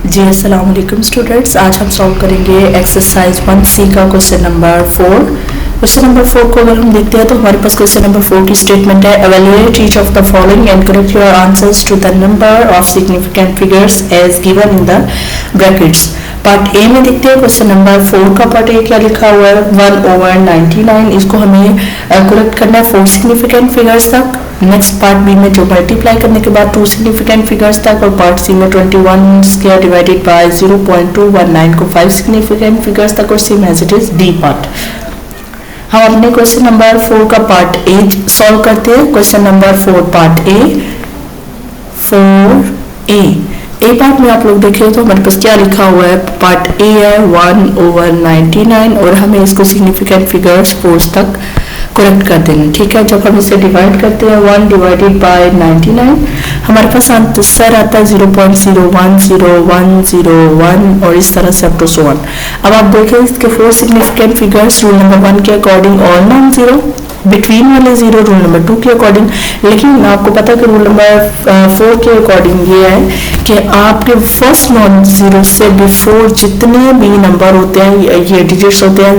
जी अस्सलाम वालेकुम स्टूडेंट्स, आज हम सॉल्व करेंगे एक्सरसाइज 1C का क्वेश्चन नंबर 4। क्वेश्चन नंबर 4 को अगर हम देखते हैं तो हमारे पास क्वेश्चन नंबर 4 की स्टेटमेंट है, evaluate each of the following and correct your answers to the number of significant figures as given in the brackets. Part A में देखते हैं क्वेश्चन नंबर 4 का पार्ट ए क्या लिखा हुआ है 1/99। इसको हमें करेक्ट करना है 4 सिग्निफिकेंट फिगर्स तक। नेक्स्ट पार्ट बी में जो मल्टीप्लाई करने के बाद 2 सिग्निफिकेंट फिगर्स तक, और पार्ट सी में 21 स्क्वायर डिवाइडेड बाय 0.219 को 5 सिग्निफिकेंट फिगर्स तक, और same as it is D part. हम अपने क्वेश्चन नंबर 4 का पार्ट ए सॉल्व करते हैं। क्वेश्चन नंबर 4 पार्ट ए 4A ए पार्ट में आप लोग देखें तो हमारे पास क्या लिखा हुआ है, पार्ट ए है 1/99 और हमें इसको सिग्निफिकेंट फिगर्स 4 तक करेक्ट कर देना। ठीक है, जब हम इसे डिवाइड करते हैं 1 डिवाइडेड बाय 99 हमारे पास आंसर आता है 0.010101 और इस तरह से अप टू सो ऑन। अब आप देखें इसके 4 सिग्निफिकेंट फिगर्स रूल नंबर 1 के according all non zero, between वाले जीरो रूल नंबर 2 के अकॉर्डिंग। लेकिन आपको पता है कि रूल नंबर 4 के अकॉर्डिंग ये है कि आपके फर्स्ट नॉन जीरो से बिफोर जितने भी नंबर होते हैं, ये डिजिट्स होते हैं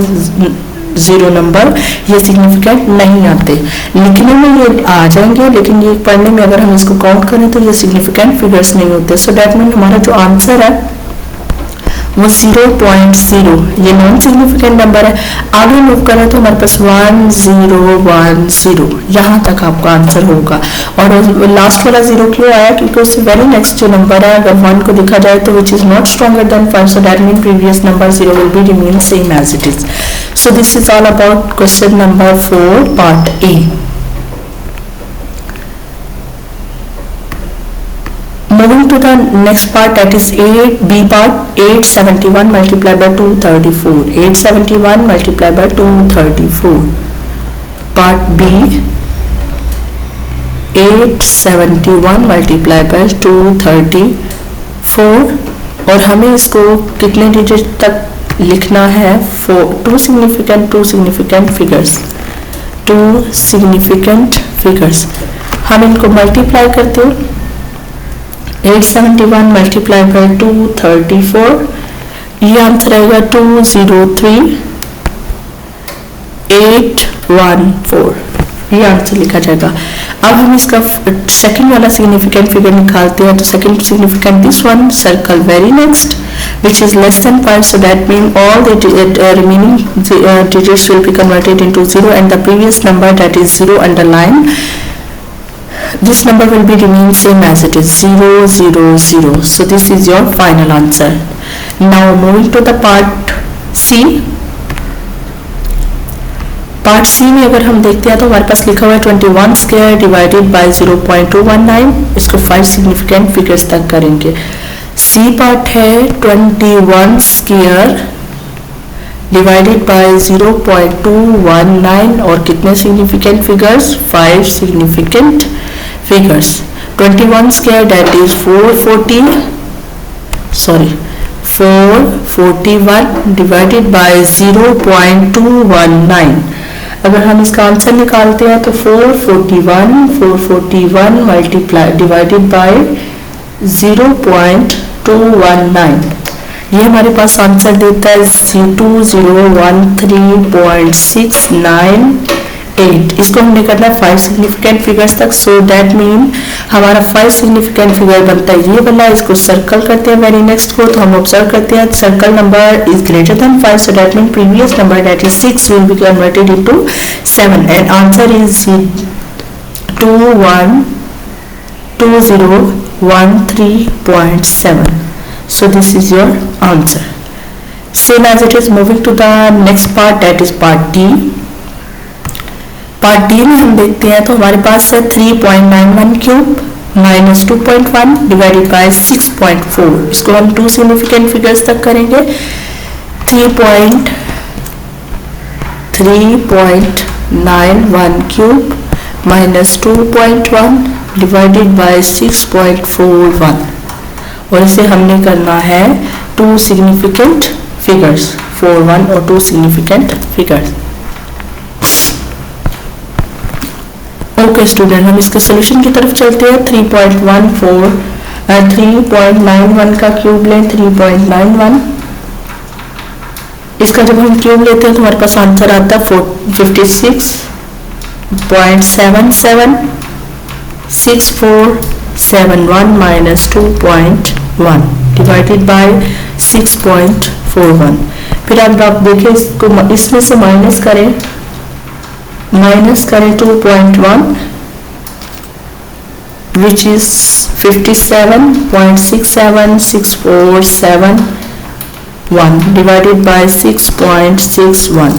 जीरो नंबर, ये सिग्निफिकेंट नहीं आते। लिखने में ये आ जाएंगे लेकिन ये पढ़ने में अगर हम इसको काउंट करें तो ये सिग्निफिकेंट फिगर्स नहीं होते। सो दैट मीन हमारा जो आंसर है वो 0.0 ये नॉन सिग्निफिकेंट नंबर है। आगे मूव करें तो हमारे पास 1010 यहाँ तक आपका आंसर होगा। और लास्ट वाला जीरो क्यों आया, क्योंकि उससे वेरी नेक्स्ट जो नंबर है अगर 1 को देखा जाए तो which is not stronger than 5, so that mean previous number 0 will be remain same as it is. So this is all about question number 4 part A. Moving to the next part, that is B part, 871 multiplied by 234. 871 multiplied by 234. Part B, 871 multiplied by 234 और हमें इसको कितने digit तक लिखना है, 2 significant figures। हम इनको multiply करते हैं। 871 multiplied by 234, ये आंसर आएगा 203,814, ये आंसर लिखा जाएगा। अब हम इसका सेकंड वाला सिग्निफिकेंट फिगर निकालते हैं। तो second significant this one, circle very next which is less than 5, so that means all the remaining digits will be converted into 0 and the previous number, that is 0 underline, this number will be remain same as it is 000. So this is your final answer. Now moving to the part C. Part C में अगर हम देखते हैं तो हमारे पास लिखा हुआ है 21 स्क्वायर डिवाइडेड बाय 0.219। इसको 5 सिग्निफिकेंट फिगर्स तक करेंगे। सी पार्ट है 21 स्क्वायर डिवाइडेड बाय 0.219 और कितने significant figures, 5 significant figures। 21 square that is 441 divided by 0.219। अगर हम इसका आंसर निकालते हैं तो 441 मल्टीप्लाई डिवाइडेड बाय 0.219, ये हमारे पास आंसर देता है 2013.698। इसको हमने करना है 5 सिग्निफिकेंट फिगर्स तक। सो दैट मीन हमारा 5 सिग्निफिकेंट फिगर बनता है ये वाला। इसको सर्कल करते हैं वेरी नेक्स्ट को, तो हम ऑब्जर्व करते हैं circle number is greater than 5, so that mean previous number that is 6 will be converted into 7 and answer is 2013.7। So this is your answer. Same as it is moving to the next part, that is part D. Part D में हम देखते हैं तो हमारे पास है 3.91 cube minus 2.1 divided by 6.4। इसको हम 2 significant figures तक करेंगे। 3.91 क्यूब माइनस 2.1 डिवाइडेड बाय 6.41 और इसे हमने करना है 2 सिग्निफिकेंट फिगर्स, 41 और 2 सिग्निफिकेंट फिगर्स। ओके स्टूडेंट, हम इसके सोल्यूशन की तरफ चलते हैं। 3.14 3.91 का क्यूब लें 3.91, इसका जब हम क्यूब लेते हैं तो हमारे पास आंसर आता है 56.77 6471 माइनस 2.1 डिवाइडेड बाय 6.41। फिर आप देखिए इसको इसमें से माइनस करें 2.1 which is 57.67647 divided by 6.61।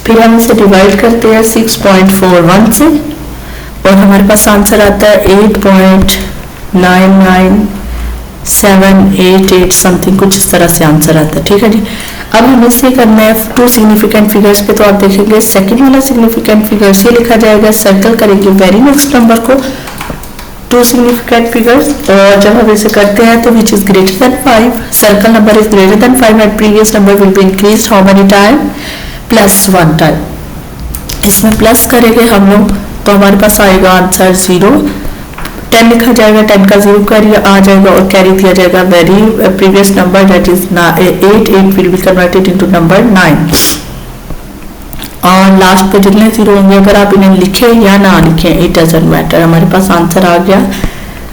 फिर हम इसे डिवाइड करते हैं 6.41 से और हमारे पास आंसर आता है 8.99788 समथिंग, कुछ इस तरह से आंसर आता है। ठीक है जी, अब हमें इसे करना है टू सिग्निफिकेंट फिगर्स पे। तो आप देखेंगे सेकंड वाला सिग्निफिकेंट फिगर्स ये लिखा जाएगा, सर्कल करेंगे वेरी नेक्स्ट नंबर को टू सिग्निफिकेंट फिगर्स, और जब हम इसे करते हैं तो which is greater than 5, circle number is greater than 5 and previous number will be increase how many time, +1 time. इसमें प्लस करेंगे हम लोग तो हमारे पास आएगा आंसर 0, 10 लिखा जाएगा, 10 का 0 कैरी आ जाएगा और कैरी दिया जाएगा very previous number that is 8 will be converted into number 9, और लास्ट पे जितने 0 होंगे अगर आप इन्हें लिखें या ना लिखें इट डजंट मैटर। हमारे पास आंसर आ गया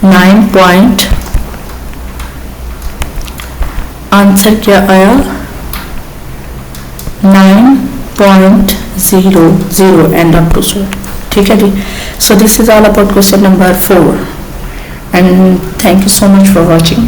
9 आंसर क्या आया 9.00 एंड अप टू सो। ठीक है जी, so this is all about question number 4 and thank you so much for watching.